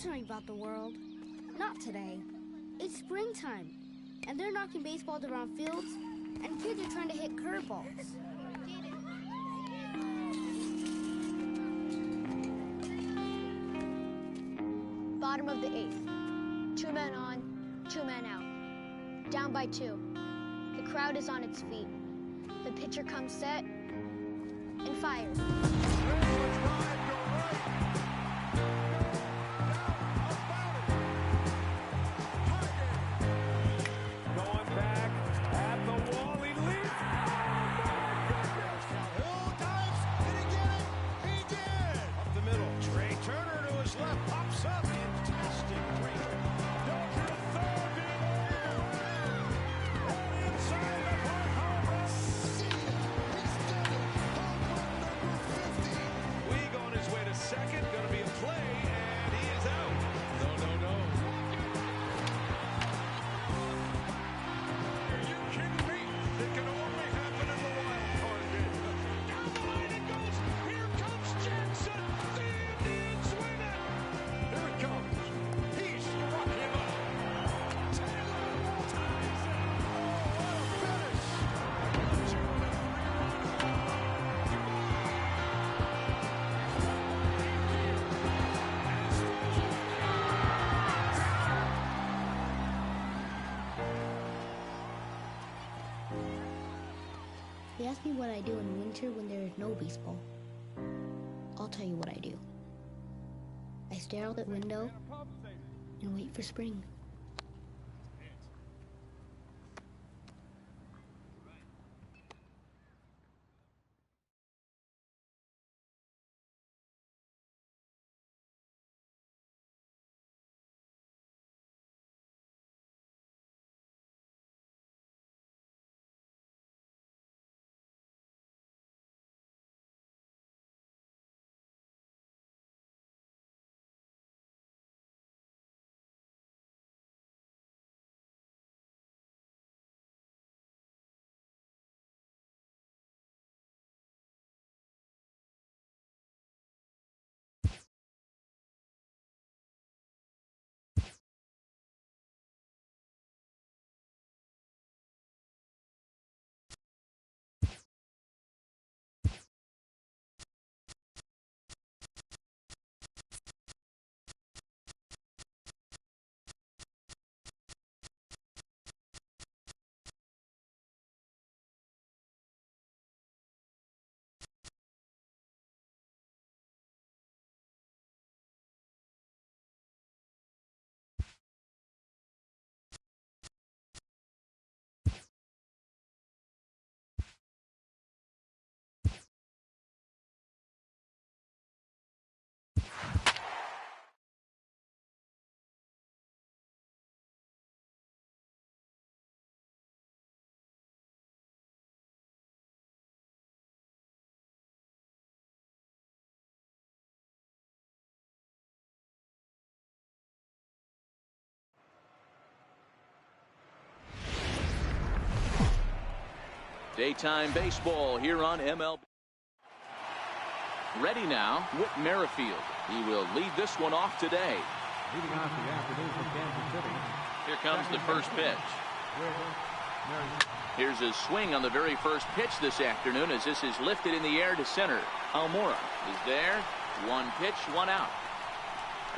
tell me about the world. Not today. It's springtime, and they're knocking baseballs around fields, and kids are trying to hit curveballs. Bottom of the 8th. 2 men on, 2 men out. Down by 2. The crowd is on its feet. The pitcher comes set and fires. Going back at the wall, he leaps. Hill dives. Did he get it? He did. Up the middle. Trey Turner to his left. Pops up. Fantastic break. Down to the third. And inside the park. Home run. He's done it. Home run number 50. Weeg on his way to second. Going to be a play. And he is out. No. Are you kidding me? It can only happen in the wild card game. Down the line it goes. Here comes Jackson. The Indians win it. Here it comes. He struck him up. Taylor ties it. Oh, what a finish. 2-0 They ask me what I do in winter when there is no baseball. I'll tell you what I do. I stare out the window and wait for spring. Daytime baseball here on MLB. Ready now, Whit Merrifield. He will lead this one off today. Leading off the afternoon from Kansas City. Here comes the first pitch. Here's a swing on the very first pitch this afternoon as this is lifted in the air to center. Almora is there. One pitch, one out.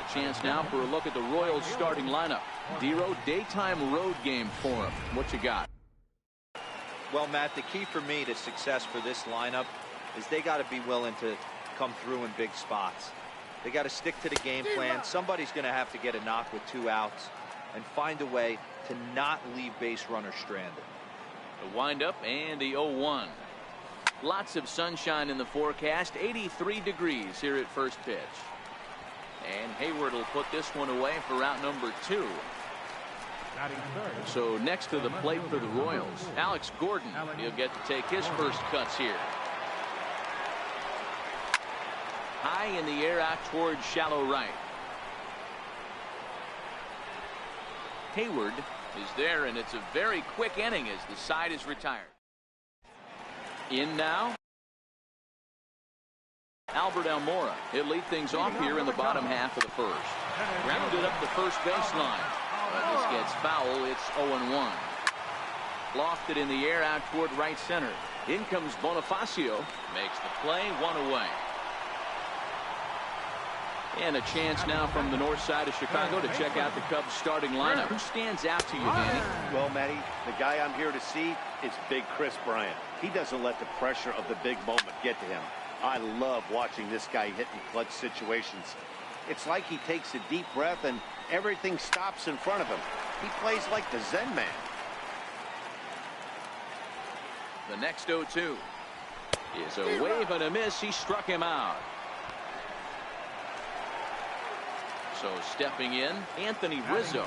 A chance now for a look at the Royals starting lineup. Dero, daytime road game for him. What you got? Well, Matt, the key for me to success for this lineup is they got to be willing to come through in big spots. They got to stick to the game plan. Somebody's going to have to get a knock with 2 outs and find a way to not leave base runners stranded. The windup and the 0-1. Lots of sunshine in the forecast. 83 degrees here at first pitch. And Hayward will put this one away for out number 2. So next to the plate for the Royals, Alex Gordon. He'll get to take his first cuts here. High in the air out towards shallow right. Hayward is there, and it's a very quick inning as the side is retired. In now, Albert Almora. He'll lead things off here in the bottom half of the first. Grounded up the first baseline. But this gets foul. It's 0-1. Lofted in the air out toward right center. In comes Bonifacio. Makes the play. One away. And a chance now from the north side of Chicago to check out the Cubs starting lineup. Who stands out to you, Danny? Well, Matty, the guy I'm here to see is Big Chris Bryant. He doesn't let the pressure of the big moment get to him. I love watching this guy hit in clutch situations. It's like he takes a deep breath and everything stops in front of him. He plays like the Zen man. The next 0-2 is a wave and a miss. He struck him out. So stepping in, Anthony Rizzo.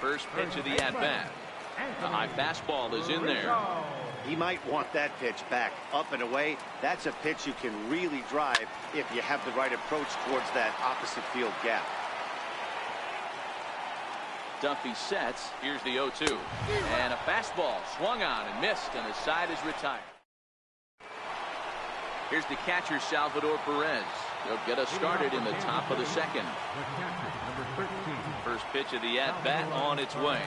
First pitch of the at-bat. The high fastball is in there. He might want that pitch back, up and away. That's a pitch you can really drive if you have the right approach towards that opposite field gap. Duffy sets. Here's the 0-2. And a fastball swung on and missed, and the side is retired. Here's the catcher, Salvador Perez. He'll get us started in the top of the second. First pitch of the at-bat on its way.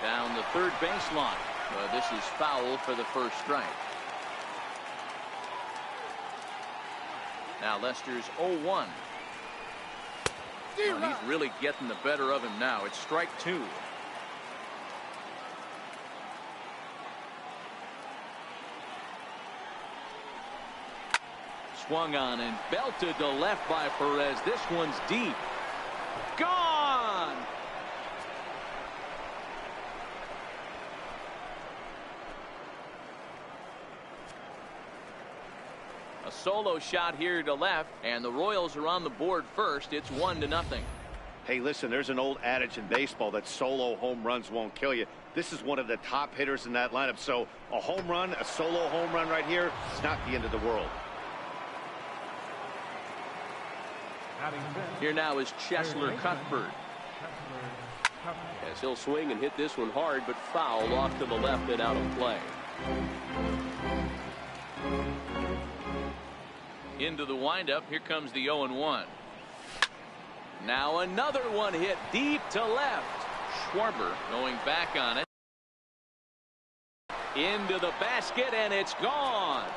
Down the third baseline. This is foul for the first strike. Now Lester's 0-1. Well, he's really getting the better of him now. It's strike two. Swung on and belted to left by Perez. This one's deep. Gone! A solo shot here to left, and the Royals are on the board first. It's 1-0. Hey, listen, there's an old adage in baseball that solo home runs won't kill you. This is one of the top hitters in that lineup. So a home run, a solo home run right here, it's not the end of the world. Here now is Cheslor Cuthbert. As he'll swing and hit this one hard, but foul off to the left and out of play. Into the windup. Here comes the 0-1. Now another one hit deep to left. Schwarber going back on it. Into the basket, and it's gone.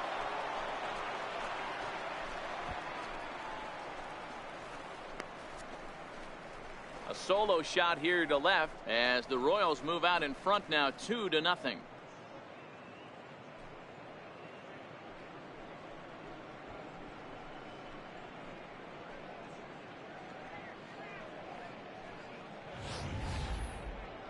A solo shot here to left as the Royals move out in front now 2-0.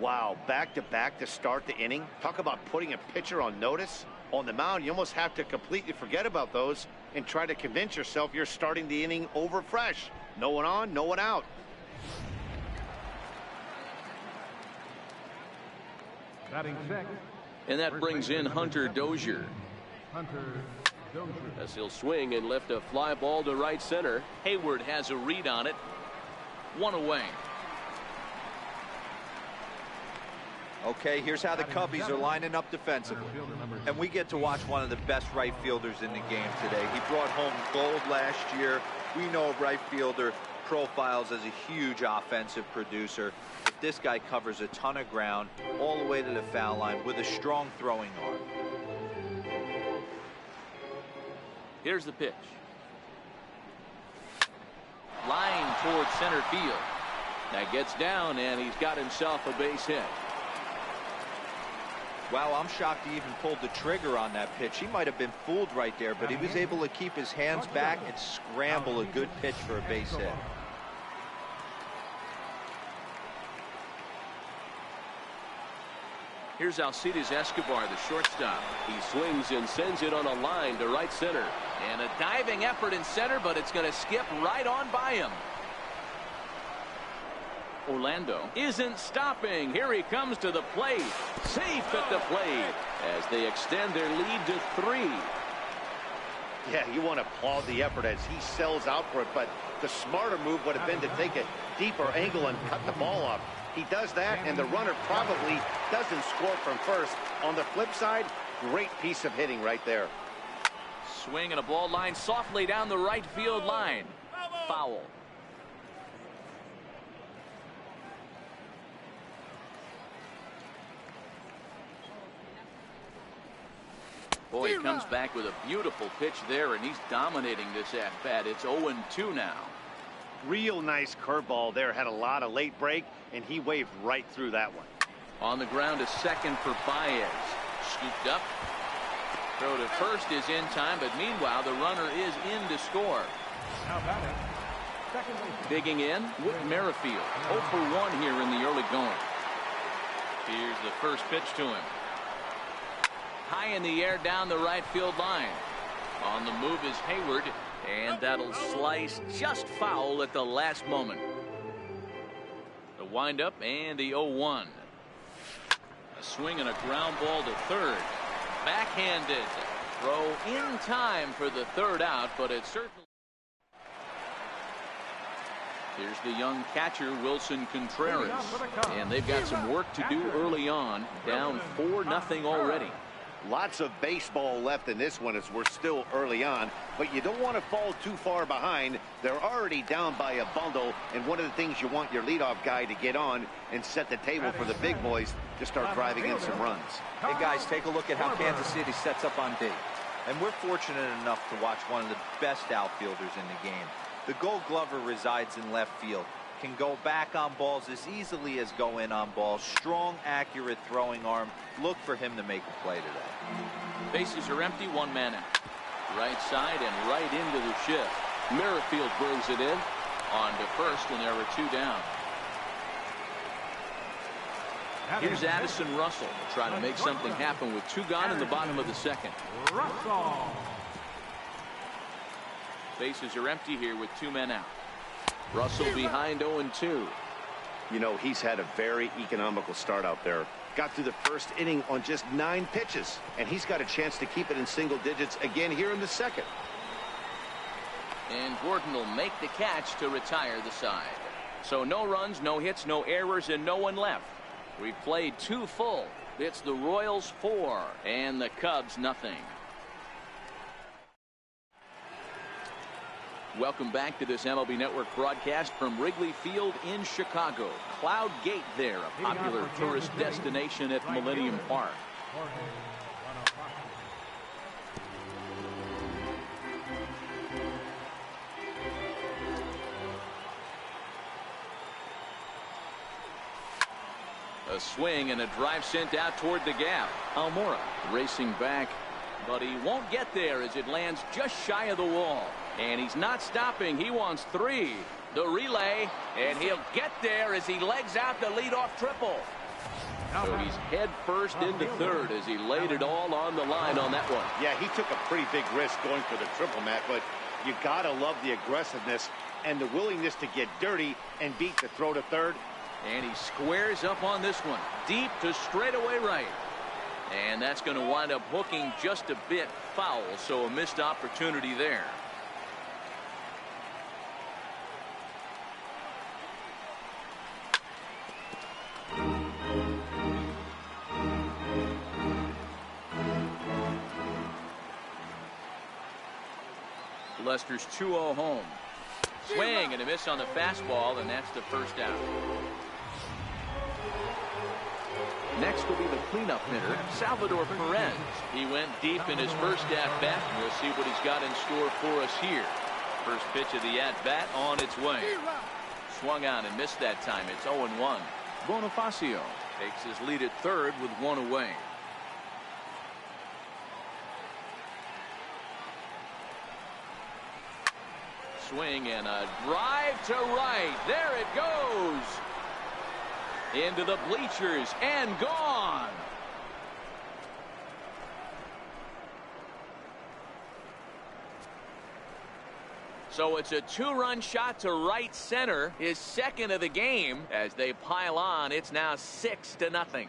Wow, back-to-back to start the inning. Talk about putting a pitcher on notice. On the mound, you almost have to completely forget about those and try to convince yourself you're starting the inning over fresh. No one on, no one out. And that brings in Hunter Dozier. As he'll swing and lift a fly ball to right center. Hayward has a read on it. One away. Okay, here's how the Cubbies are lining up defensively. And we get to watch one of the best right fielders in the game today. He brought home gold last year. We know right fielder profiles as a huge offensive producer. If this guy covers a ton of ground all the way to the foul line with a strong throwing arm. Here's the pitch. Line towards center field. That gets down, and he's got himself a base hit. Wow, I'm shocked he even pulled the trigger on that pitch. He might have been fooled right there, but he was able to keep his hands back and scramble a good pitch for a base hit. Here's Alcides Escobar, the shortstop. He swings and sends it on a line to right center. And a diving effort in center, but it's going to skip right on by him. Orlando isn't stopping. Here he comes to the plate. Safe at the plate as they extend their lead to 3. Yeah, you want to applaud the effort as he sells out for it, but the smarter move would have been to take a deeper angle and cut the ball off. He does that, and the runner probably doesn't score from first. On the flip side, great piece of hitting right there. Swing and a ball line softly down the right field line. Foul. Boy, he comes back with a beautiful pitch there, and he's dominating this at-bat. It's 0-2 now. Real nice curveball there. Had a lot of late break, and he waved right through that one. On the ground, a second for Baez. Scooped up. Throw to first is in time, but meanwhile, the runner is in to score. Now batting, second base. Digging in, Whit Merrifield. 0 for 1 here in the early going. Here's the first pitch to him. High in the air down the right field line. On the move is Hayward, and that'll slice just foul at the last moment. The windup and the 0-1. A swing and a ground ball to third. Backhanded. Throw in time for the third out, but it certainly. Here's the young catcher, Wilson Contreras. And they've got some work to do early on. Down 4-0 already. Lots of baseball left in this one as we're still early on, but you don't want to fall too far behind. They're already down by a bundle, and one of the things you want your leadoff guy to get on and set the table for the big boys to start driving in some runs. Hey guys, take a look at how Kansas City sets up on D. And we're fortunate enough to watch one of the best outfielders in the game. The Gold Glover resides in left field. Can go back on balls as easily as go in on balls. Strong, accurate throwing arm. Look for him to make a play today. Bases are empty, one man out. Right side and right into the shift. Merrifield brings it in. On to first, and there are 2 down. Here's Addison Russell trying to make something happen with 2 gone in the bottom of the second. Russell. Bases are empty here with 2 men out. Russell behind 0-2. You know, he's had a very economical start out there. Got through the first inning on just 9 pitches, and he's got a chance to keep it in single digits again here in the second. And Gordon will make the catch to retire the side. So no runs, no hits, no errors, and no one left. We've played 2 full. It's the Royals 4 and the Cubs nothing. Welcome back to this MLB Network broadcast from Wrigley Field in Chicago. Cloud Gate there, a popular tourist destination at Millennium Park. A swing and a drive sent out toward the gap. Almora racing back, but he won't get there as it lands just shy of the wall. And he's not stopping. He wants 3. The relay, and he'll get there as he legs out the leadoff triple. So he's head first into third as he laid it all on the line on that one. Yeah, he took a pretty big risk going for the triple, Matt, but you gotta love the aggressiveness and the willingness to get dirty and beat the throw to third. And he squares up on this one, deep to straightaway right. And that's going to wind up hooking just a bit foul, so a missed opportunity there. Lester's 2-0 home. Swing and a miss on the fastball, and that's the first out. Next will be the cleanup hitter, Salvador Perez. He went deep in his first at-bat. We'll see what he's got in store for us here. First pitch of the at-bat on its way. Swung on and missed that time. It's 0-1. Bonifacio takes his lead at third with 1 away. Swing and a drive to right. There it goes. Into the bleachers and gone. So it's a 2-run shot to right center, his second of the game. As they pile on, it's now 6-0.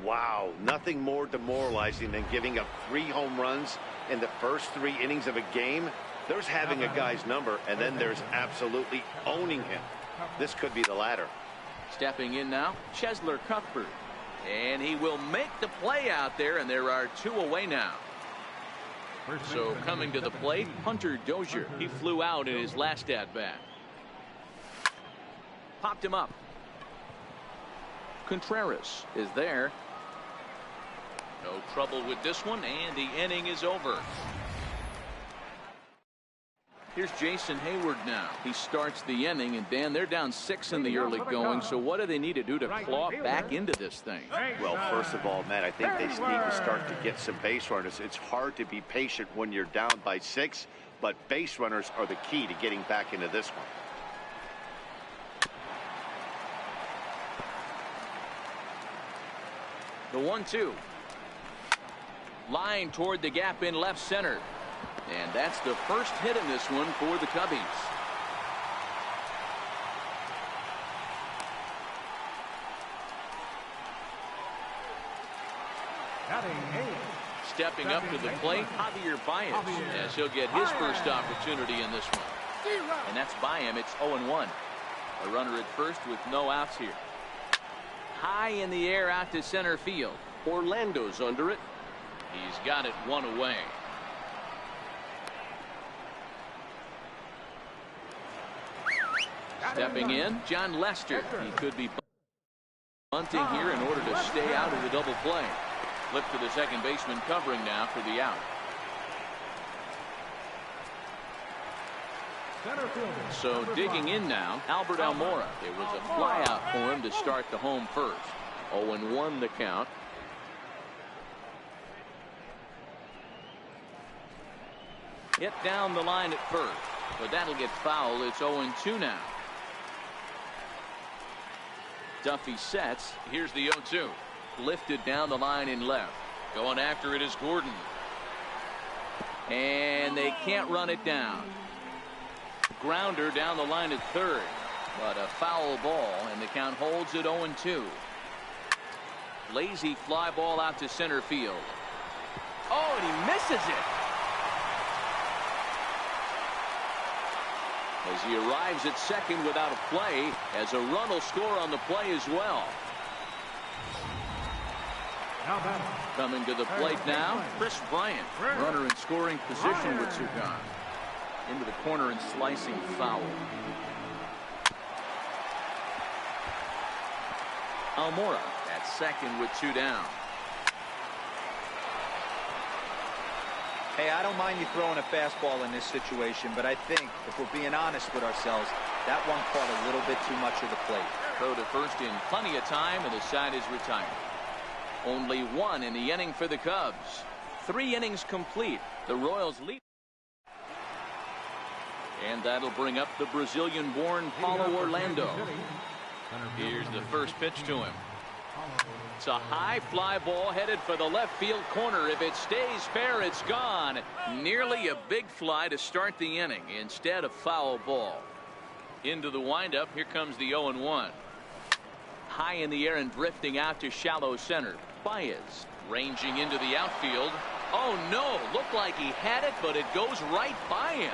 Wow, nothing more demoralizing than giving up 3 home runs in the first 3 innings of a game. There's having a guy's number, and then there's absolutely owning him. This could be the latter. Stepping in now, Cheslor Cuthbert. And he will make the play out there, and there are 2 away now. So coming to the plate, Hunter Dozier. He flew out in his last at-bat. Popped him up. Contreras is there. No trouble with this one, and the inning is over. Here's Jason Hayward now. He starts the inning, and Dan, they're down 6 in the early going, so what do they need to do to claw back into this thing? Well, first of all, Matt, I think they need to start to get some base runners. It's hard to be patient when you're down by 6, but base runners are the key to getting back into this one. The 1-2. Line toward the gap in left center. And that's the first hit in this one for the Cubbies. Stepping up to the plate, Javier Baez, as he'll get his first opportunity in this one. And that's by him. It's 0-1. A runner at first with no outs here. High in the air out to center field. Orlando's under it. He's got it one away. Stepping in, John Lester. He could be bunting here in order to stay out of the double play. Flip to the second baseman covering now for the out. So digging in now, Albert Almora. It was a fly out for him to start the home first. 0-1 the count. Hit down the line at first, but that'll get foul. It's 0-2 now. Duffy sets. Here's the 0-2. Lifted down the line in left. Going after it is Gordon. And they can't run it down. Grounder down the line at third. But a foul ball, and the count holds at 0-2. Lazy fly ball out to center field. Oh, and he misses it. As he arrives at second without a play, as a run will score on the play as well. Coming to the plate now, Chris Bryant. Runner in scoring position with Sugan. Into the corner and slicing foul. Almora at second with 2 down. Hey, I don't mind you throwing a fastball in this situation, but I think, if we're being honest with ourselves, that one caught a little bit too much of the plate. Throw to first in plenty of time, and the side is retired. Only 1 in the inning for the Cubs. 3 innings complete. The Royals lead. And that'll bring up the Brazilian-born Paulo Orlando. Here's the first pitch to him. It's a high fly ball headed for the left field corner. If it stays fair, it's gone. Nearly a big fly to start the inning. Instead, a foul ball. Into the windup. Here comes the 0-1. High in the air and drifting out to shallow center. Baez ranging into the outfield. Oh no, looked like he had it, but it goes right by him.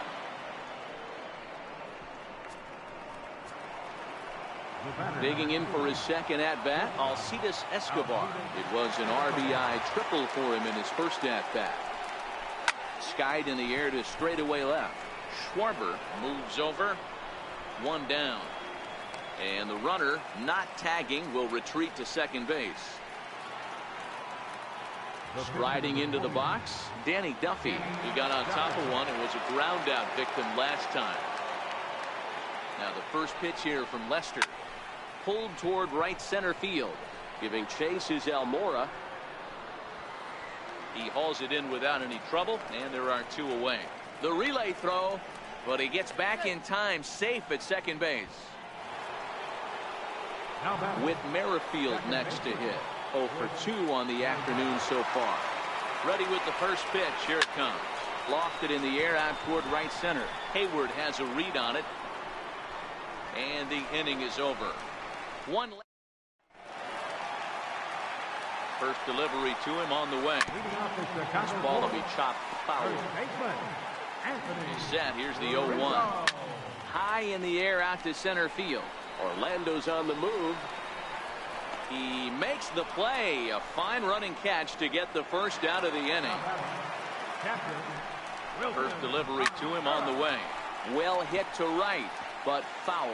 Digging in for his second at-bat, Alcides Escobar. It was an RBI triple for him in his first at-bat. Skied in the air to straightaway left. Schwarber moves over. 1 down. And the runner, not tagging, will retreat to second base. Striding into the box, Danny Duffy. He got on top of one and was a ground out victim last time. Now the first pitch here from Lester. Pulled toward right center field. Giving chase is Almora. He hauls it in without any trouble, and there are 2 away. The relay throw, but he gets back in time, safe at second base. With Merrifield next to hit. 0 for 2 on the afternoon so far. Ready with the first pitch. Here it comes. Lofted in the air out toward right center. Hayward has a read on it. And the inning is over. 1 left. First delivery to him on the way. This ball will be chopped foul. He's set. Here's the 0-1. High in the air out to center field. Orlando's on the move. He makes the play. A fine running catch to get the first out of the inning. First delivery to him on the way. Well hit to right, but foul.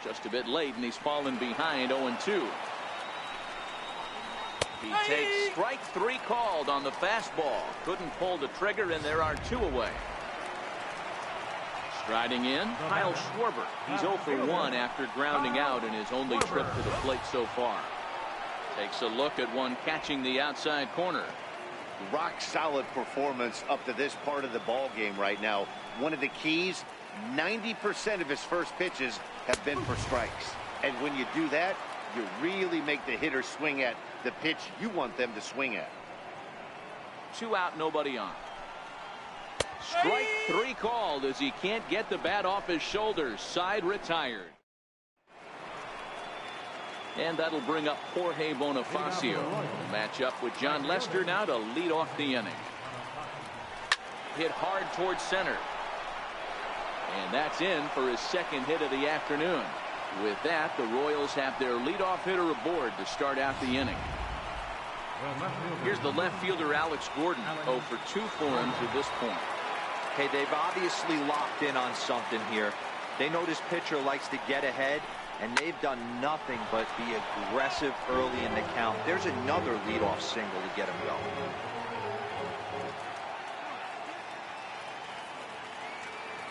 Just a bit late, and he's fallen behind 0-2. He takes strike 3 called on the fastball. Couldn't pull the trigger, and there are 2 away. Striding in, Kyle Schwarber. He's 0 for 1 after grounding out in his only trip to the plate so far. Takes a look at one catching the outside corner. Rock solid performance up to this part of the ball game right now. One of the keys, 90% of his first pitches have been for strikes. And when you do that, you really make the hitter swing at the pitch you want them to swing at. 2 out, nobody on. Strike 3 called as he can't get the bat off his shoulders. Side retired. And that'll bring up Jorge Bonifacio. Match up with John Lester now to lead off the inning. Hit hard towards center. And that's in for his second hit of the afternoon. With that, the Royals have their leadoff hitter aboard to start out the inning. Here's the left fielder, Alex Gordon. 0 for 2 for him to this point. Hey, they've obviously locked in on something here. They know this pitcher likes to get ahead, and they've done nothing but be aggressive early in the count. There's another leadoff single to get him going.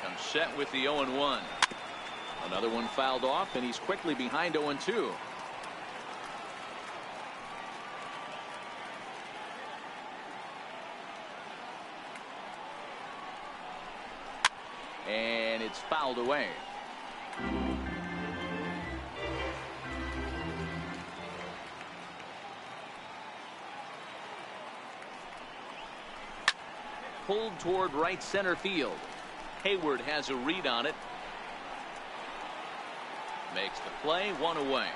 Comes set with the 0-1. Another one fouled off, and he's quickly behind 0-2. And it's fouled away. Pulled toward right center field. Hayward has a read on it. Makes the play, 1 away.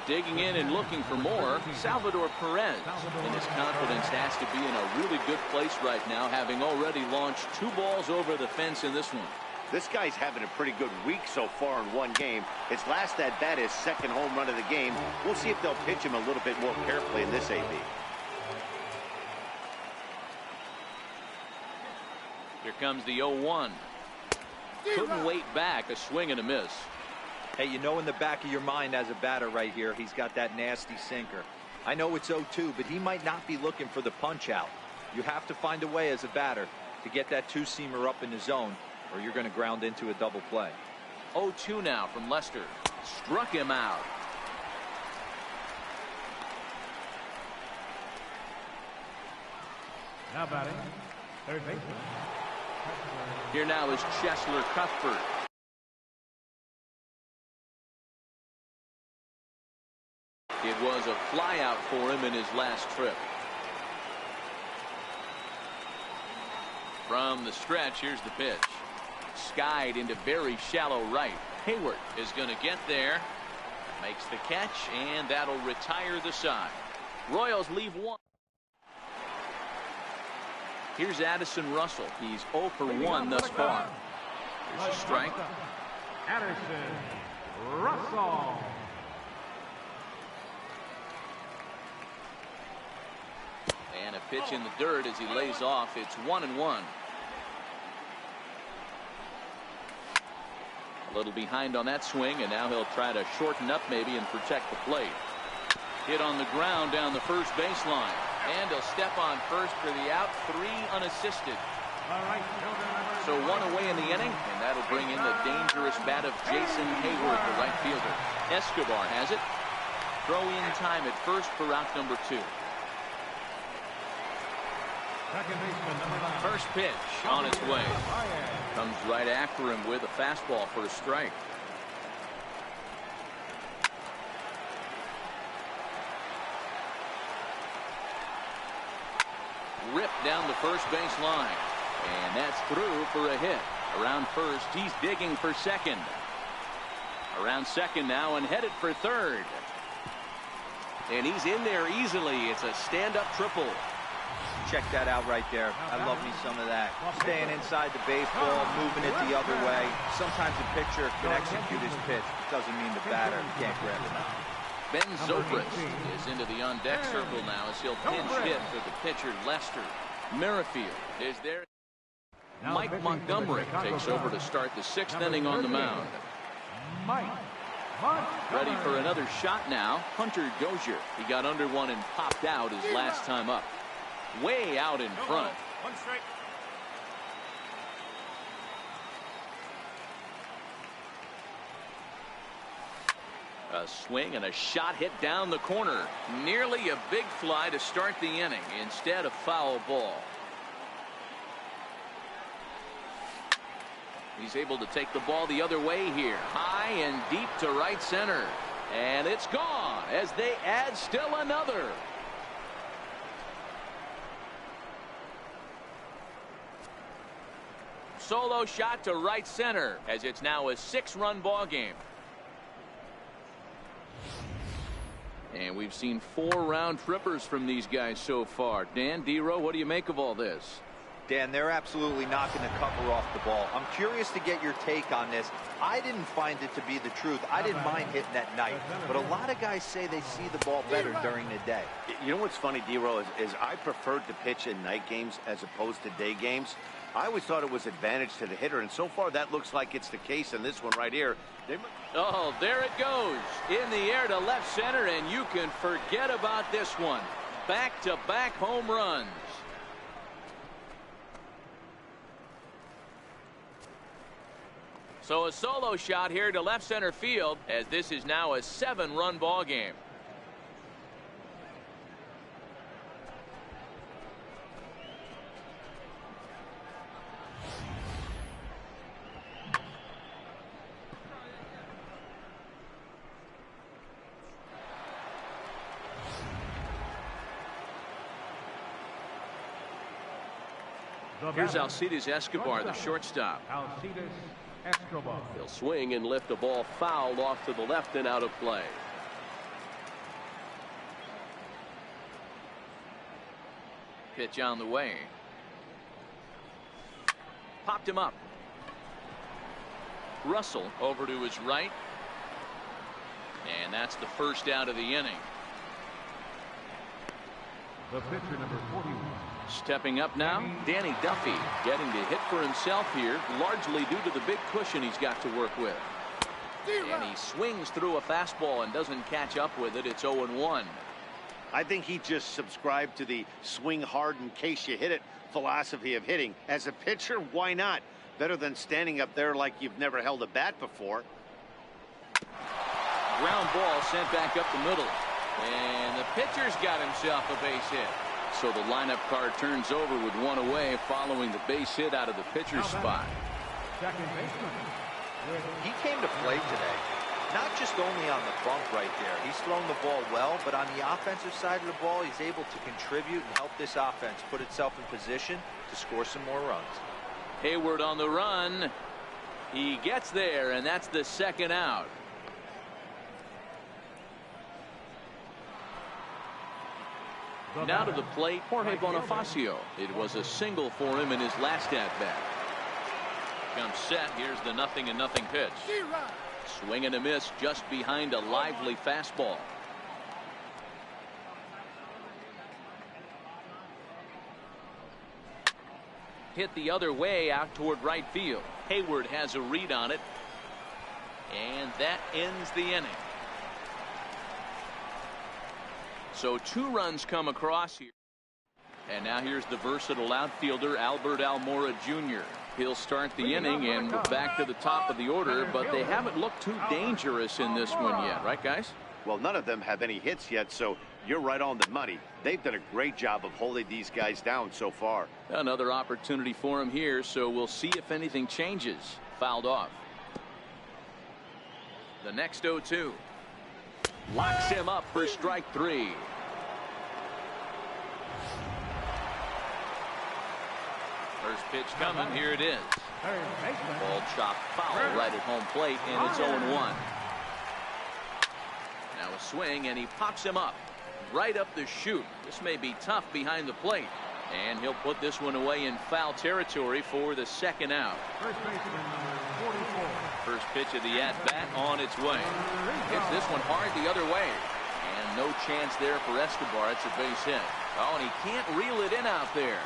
Digging in and looking for more, Salvador Perez. And his confidence has to be in a really good place right now, having already launched 2 balls over the fence in this one. This guy's having a pretty good week so far in one game. His last at bat, his second home run of the game. We'll see if they'll pitch him a little bit more carefully in this AB. Here comes the 0-1. Couldn't wait back, a swing and a miss. Hey, you know in the back of your mind as a batter right here, he's got that nasty sinker. I know it's 0-2, but he might not be looking for the punch out. You have to find a way as a batter to get that 2-seamer up in the zone, or you're going to ground into a double play. 0-2 now from Lester. Struck him out. Now batting, third baseman. Here now is Cheslor Cuthbert. It was a flyout for him in his last trip. From the stretch, here's the pitch. Skied into very shallow right. Hayward is going to get there. Makes the catch, and that'll retire the side. Royals leave 1. Here's Addison Russell. He's 0 for 1 thus far. Here's a strike. Addison Russell. And a pitch in the dirt as he lays off. It's 1-1. A little behind on that swing, and now he'll try to shorten up maybe and protect the plate. Hit on the ground down the first baseline. And he'll step on first for the out. 3 unassisted. So 1 away in the inning, and that'll bring in the dangerous bat of Jason Hayward, the right fielder. Escobar has it. Throw in time at first for out number 2. Second baseman, number 9. First pitch on its way. Comes right after him with a fastball for a strike. Ripped down the first base line. And that's through for a hit. Around first, he's digging for second. Around second now and headed for third. And he's in there easily. It's a stand-up triple. Check that out right there. I love me some of that. Staying inside the baseball, moving it the other way. Sometimes a pitcher can execute his pitch. It doesn't mean the batter can't grab it. Ben Zobrist is into the on-deck circle now as he'll pinch hit for the pitcher Lester. Merrifield is there. Mike Montgomery takes over to start the 6th inning on the mound. Mike Ready for another shot now. Hunter Dozier. He got under one and popped out his last time up. Way out in front. One strike. A swing and a shot hit down the corner. Nearly a big fly to start the inning. Instead, a foul ball. He's able to take the ball the other way here. High and deep to right center. And it's gone as they add still another. Solo shot to right center as it's now a 6-run ball game. And we've seen 4 round trippers from these guys so far. Dan, D-Row, what do you make of all this? Dan, they're absolutely knocking the cover off the ball. I'm curious to get your take on this. I didn't find it to be the truth. I didn't mind hitting at night, but a lot of guys say they see the ball better during the day. You know what's funny, D-Row, is I preferred to pitch in night games as opposed to day games. I always thought it was advantage to the hitter, and so far that looks like it's the case in this one right here. Oh, there it goes. In the air to left center, and you can forget about this one. Back-to-back home runs. So a solo shot here to left center field as this is now a 7-run ball game. Here's Alcides Escobar, the shortstop. Alcides Escobar. He'll swing and lift a ball fouled off to the left and out of play. Pitch on the way. Popped him up. Russell over to his right. And that's the first out of the inning. The pitcher, number 41. Stepping up now, Danny Duffy getting to hit for himself here, largely due to the big cushion he's got to work with. And he swings through a fastball and doesn't catch up with it. It's 0-1. I think he just subscribed to the swing hard in case you hit it philosophy of hitting. As a pitcher, why not? Better than standing up there like you've never held a bat before. Ground ball sent back up the middle. And the pitcher's got himself a base hit. So the lineup card turns over with one away following the base hit out of the pitcher's spot. Second baseman. He came to play today, not just only on the bump right there. He's thrown the ball well, but on the offensive side of the ball, he's able to contribute and help this offense put itself in position to score some more runs. Hayward on the run. He gets there, and that's the second out. Now to the plate, Jorge Bonifacio. It was a single for him in his last at-bat. Comes set. Here's the 0-0 pitch. Swing and a miss just behind a lively fastball. Hit the other way out toward right field. Hayward has a read on it. And that ends the inning. So 2 runs come across here. And now here's the versatile outfielder, Albert Almora Jr. He'll start the inning, and we're back to the top of the order, but they haven't looked too dangerous in this one yet, right, guys? Well, none of them have any hits yet, so you're right on the money. They've done a great job of holding these guys down so far. Another opportunity for him here, so we'll see if anything changes. Fouled off. The next 0-2. Locks him up for strike 3. First pitch coming. Here it is. Ball chopped foul right at home plate, and it's 0-1. Now a swing, and he pops him up right up the chute. This may be tough behind the plate, and he'll put this one away in foul territory for the second out. First baseman, number 44. First pitch of the at-bat on its way. Hits this one hard the other way. And no chance there for Escobar. It's a base hit. Oh, and he can't reel it in out there.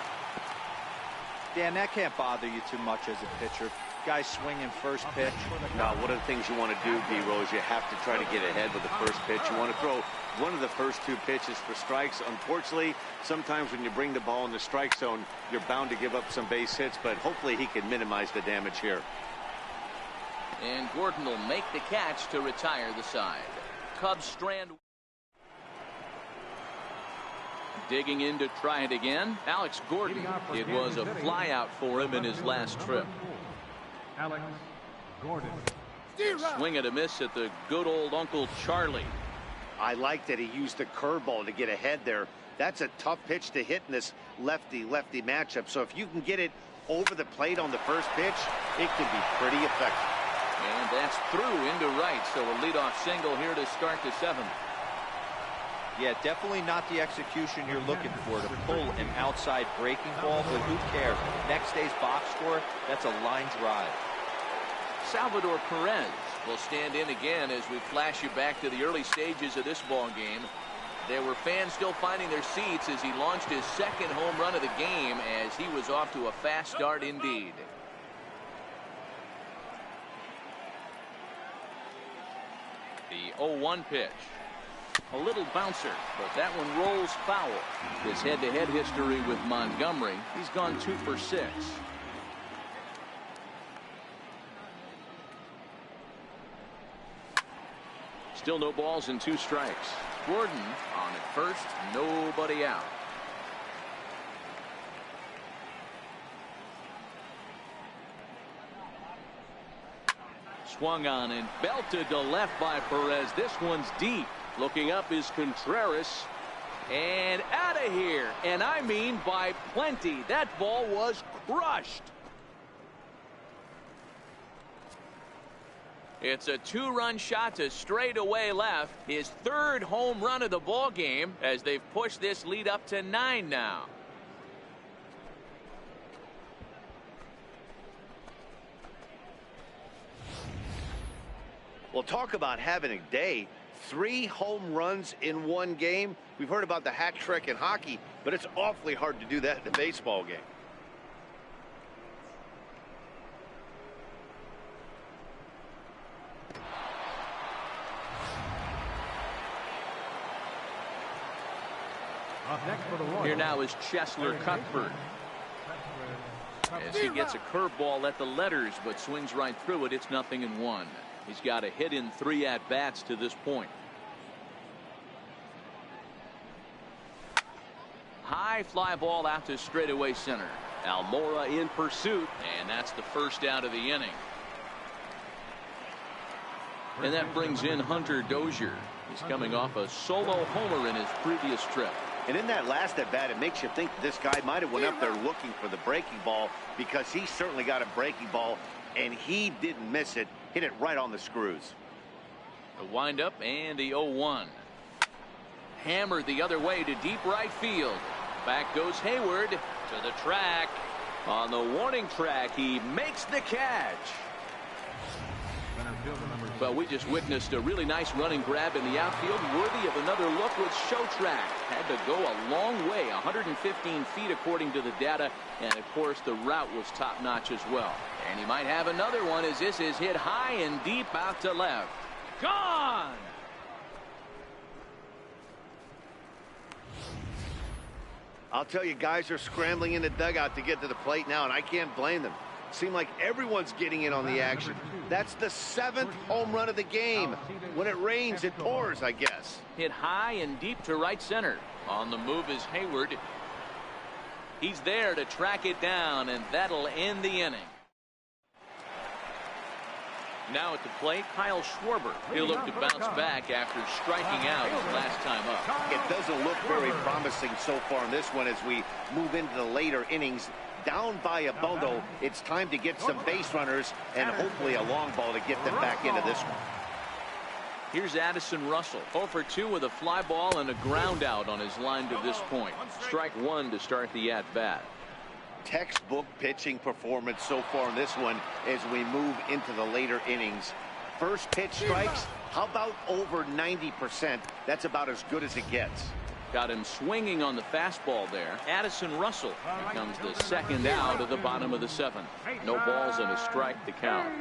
Dan, that can't bother you too much as a pitcher. guys swinging first pitch? Now, one of the things you want to do, D-Rose, you have to try to get ahead with the first pitch. You want to throw one of the first two pitches for strikes. Unfortunately, sometimes when you bring the ball in the strike zone, you're bound to give up some base hits, but hopefully he can minimize the damage here. And Gordon will make the catch to retire the side. Cubs strand. Digging in to try it again, Alex Gordon. It was a flyout for him in his last trip. Alex Gordon. Swing and a miss at the good old Uncle Charlie. I like that he used the curveball to get ahead there. That's a tough pitch to hit in this lefty-lefty matchup. So if you can get it over the plate on the first pitch, it can be pretty effective. And that's through into right. So a leadoff single here to start the seventh. Yeah, definitely not the execution you're looking for to pull an outside breaking ball, but who cares? Next day's box score, that's a line drive. Salvador Perez will stand in again as we flash you back to the early stages of this ball game. There were fans still finding their seats as he launched his second home run of the game as he was off to a fast start indeed. The 0-1 pitch. A little bouncer, but that one rolls foul. His head-to-head history with Montgomery, he's gone 2 for 6. Still no balls and 2 strikes. Gordon on at first, nobody out. Swung on and belted to left by Perez. This one's deep. Looking up is Contreras. And out of here. And I mean by plenty. That ball was crushed. It's a 2-run shot to straightaway left. His 3rd home run of the ball game as they've pushed this lead up to 9 now. Well, talk about having a day. 3 home runs in one game. We've heard about the hat trick in hockey, but it's awfully hard to do that in a baseball game. Up next for the Royals. Here now is Cheslor Cuthbert. As he gets a curveball at the letters, but swings right through it. It's 0-1. He's got a hit in 3 at-bats to this point. High fly ball out to straightaway center. Almora in pursuit, and that's the first out of the inning. And that brings in Hunter Dozier. He's coming off a solo homer in his previous trip. And in that last at-bat, it makes you think this guy might have went up there looking for the breaking ball, because he certainly got a breaking ball, and he didn't miss it. Hit it right on the screws. The windup and the 0-1. Hammered the other way to deep right field. Back goes Hayward to the track. On the warning track, he makes the catch. But we just witnessed a really nice running grab in the outfield, worthy of another look with Showtrack. Had to go a long way, 115 feet according to the data, and of course the route was top-notch as well. And he might have another one as this is hit high and deep out to left. Gone! I'll tell you, guys are scrambling in the dugout to get to the plate now, and I can't blame them. Seem like everyone's getting in on the action. That's the 7th home run of the game. When it rains, it pours, I guess. Hit high and deep to right center. On the move is Hayward. He's there to track it down, and that'll end the inning. Now at the plate, Kyle Schwarber. He'll look to bounce back after striking out his last time up. It doesn't look very promising so far in this one as we move into the later innings. Down by a bundle, it's time to get some base runners and hopefully a long ball to get them back into this one. Here's Addison Russell, 0 for 2 with a fly ball and a ground out on his line to this point. Strike 1 to start the at-bat. Textbook pitching performance so far in this one as we move into the later innings. First pitch strikes, how about over 90%? That's about as good as it gets. Got him swinging on the fastball there. Addison Russell becomes the second out of the bottom of the 7th. No balls and a strike to count.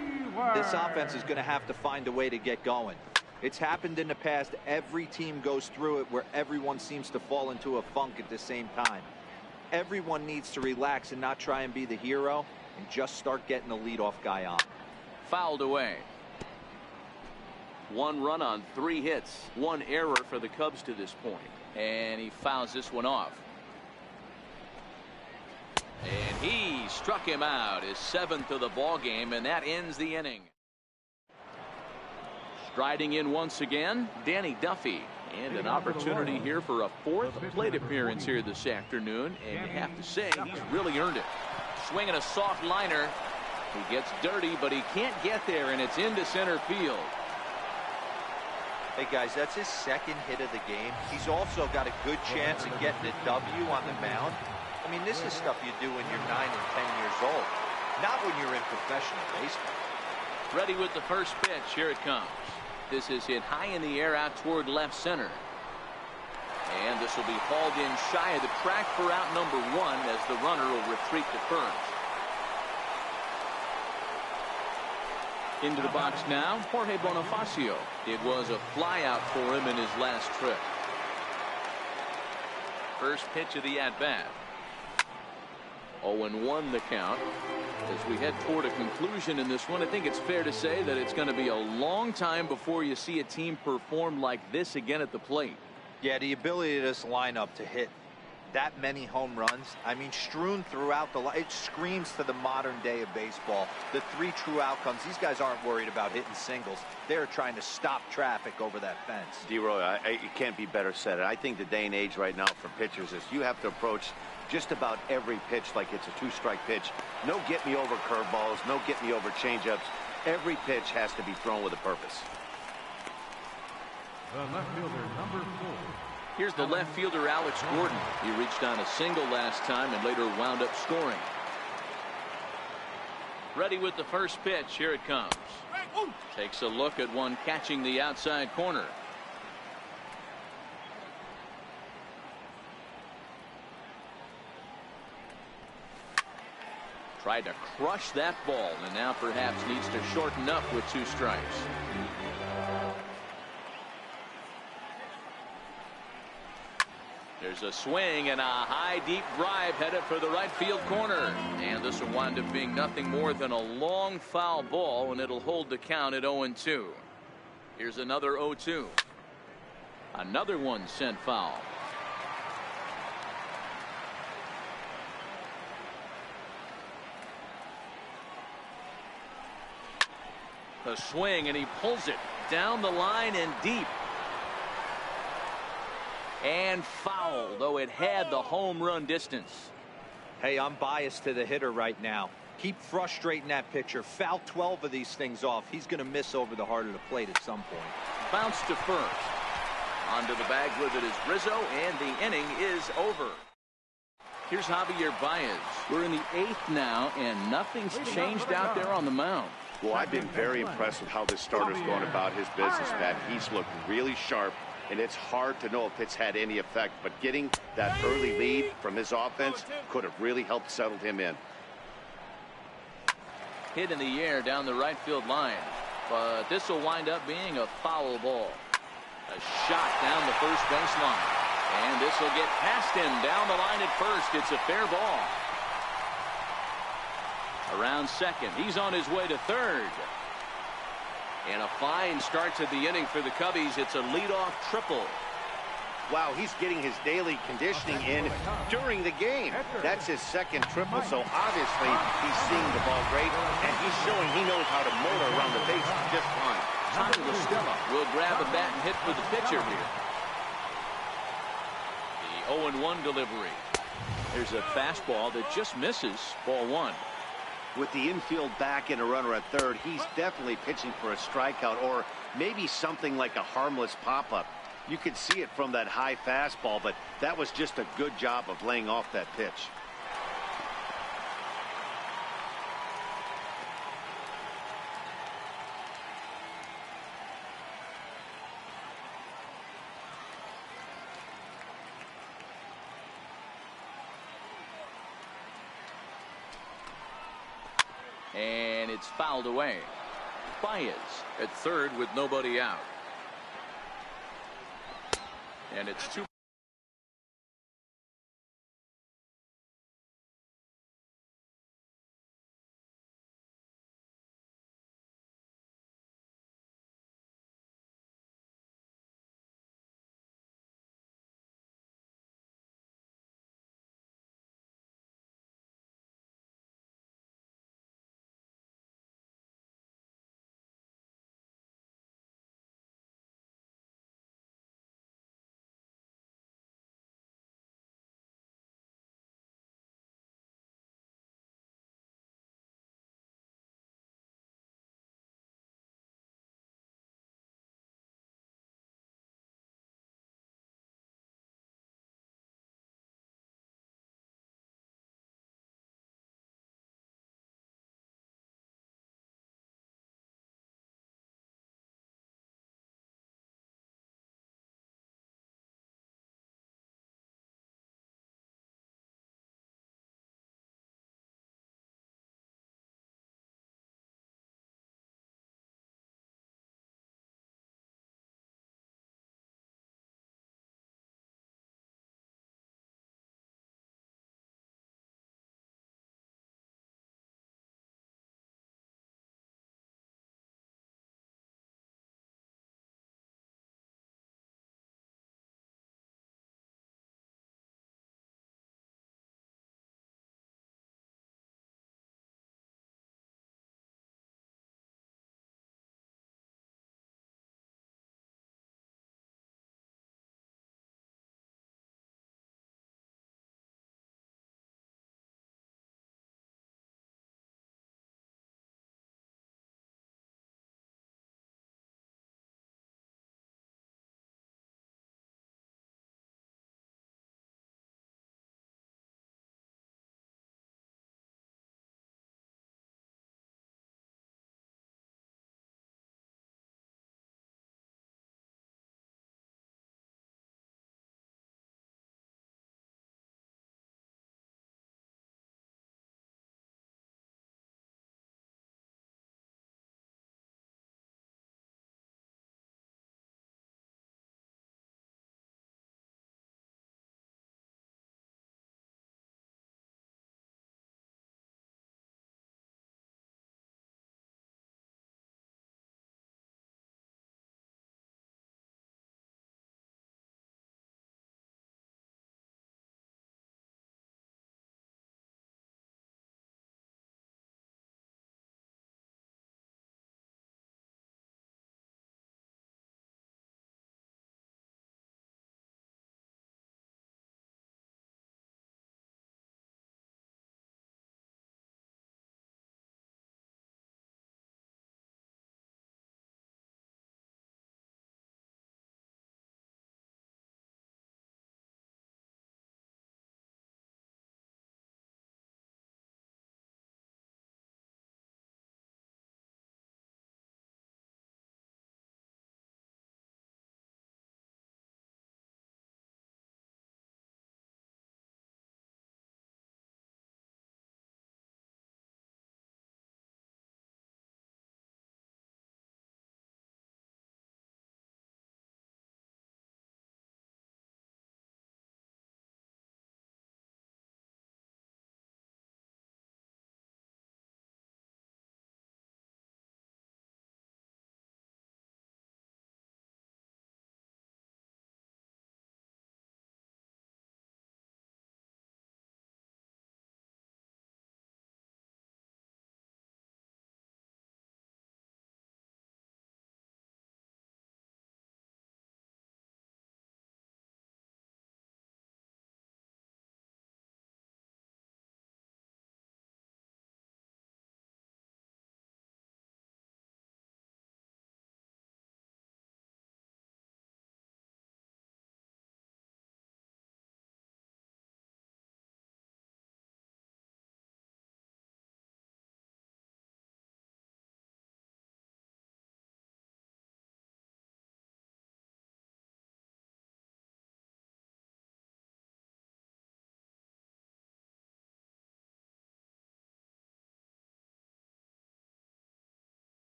This offense is going to have to find a way to get going. It's happened in the past. Every team goes through it where everyone seems to fall into a funk at the same time. Everyone needs to relax and not try and be the hero and just start getting the leadoff guy on. Fouled away. 1 run on 3 hits. 1 error for the Cubs to this point. And he fouls this one off. And he struck him out, his 7th of the ball game, and that ends the inning. Striding in once again, Danny Duffy. And an opportunity here for a 4th plate appearance here this afternoon. And you have to say, he's really earned it. Swinging a soft liner. He gets dirty, but he can't get there, and it's into center field. Hey, guys, that's his 2nd hit of the game. He's also got a good chance of getting a W on the mound. I mean, this is stuff you do when you're 9 and 10 years old, not when you're in professional baseball. Ready with the first pitch. Here it comes. This is hit high in the air out toward left center. And this will be hauled in shy of the track for out number 1 as the runner will retreat to first. Into the box now, Jorge Bonifacio. It was a flyout for him in his last trip. First pitch of the at-bat. 0-1 the count. As we head toward a conclusion in this one, I think it's fair to say that it's going to be a long time before you see a team perform like this again at the plate. Yeah, the ability of this lineup to hit that many home runs, I mean, strewn throughout the line, it screams to the modern day of baseball. The 3 true outcomes. These guys aren't worried about hitting singles. They're trying to stop traffic over that fence. D-Roy, it can't be better said. I think the day and age right now for pitchers is you have to approach just about every pitch like it's a 2-strike pitch. No get me over curveballs, no get me over changeups. Every pitch has to be thrown with a purpose. The left fielder, number 4. Here's the left fielder, Alex Gordon. He reached on a single last time and later wound up scoring. Ready with the first pitch. Here it comes. Takes a look at one catching the outside corner. Tried to crush that ball and now perhaps needs to shorten up with 2 strikes. There's a swing and a high deep drive headed for the right field corner, and this will wind up being nothing more than a long foul ball, and it'll hold the count at 0-2. Here's another 0-2. Another one sent foul. A swing and he pulls it down the line and deep. And foul, though it had the home run distance. Hey, I'm biased to the hitter right now. Keep frustrating that pitcher. Foul 12 of these things off. He's going to miss over the heart of the plate at some point. Bounce to first. Onto the bag with it is Rizzo, and the inning is over. Here's Javier Baez. We're in the 8th now, and nothing's changed out there on the mound. Well, I've been very impressed with how this starter's going about his business, Pat. He's looked really sharp. And it's hard to know if it's had any effect, but getting that early lead from his offense could have really helped settle him in. Hit in the air down the right field line, but this will wind up being a foul ball. A shot down the first baseline, and this will get past him down the line at first. It's a fair ball. Around second, he's on his way to third. And a fine start to the inning for the Cubbies. It's a leadoff triple. Wow, he's getting his daily conditioning in during the game. That's his 2nd triple, so obviously he's seeing the ball great, and he's showing he knows how to motor around the base just fine. Tommy La Stella will grab a bat and hit for the pitcher here. The 0-1 delivery. There's a fastball that just misses. Ball 1. With the infield back and a runner at third, he's definitely pitching for a strikeout or maybe something like a harmless pop-up. You could see it from that high fastball, but that was just a good job of laying off that pitch. And it's fouled away. Baez at third with nobody out. And it's 2.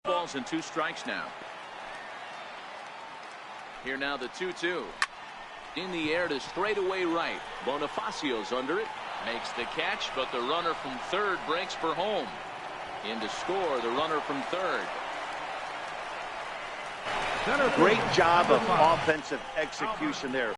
Balls and 2 strikes now. Here now the 2-2. In the air to straightaway right. Bonifacio's under it. Makes the catch, but the runner from third breaks for home. In to score, the runner from third. Great job of offensive execution there.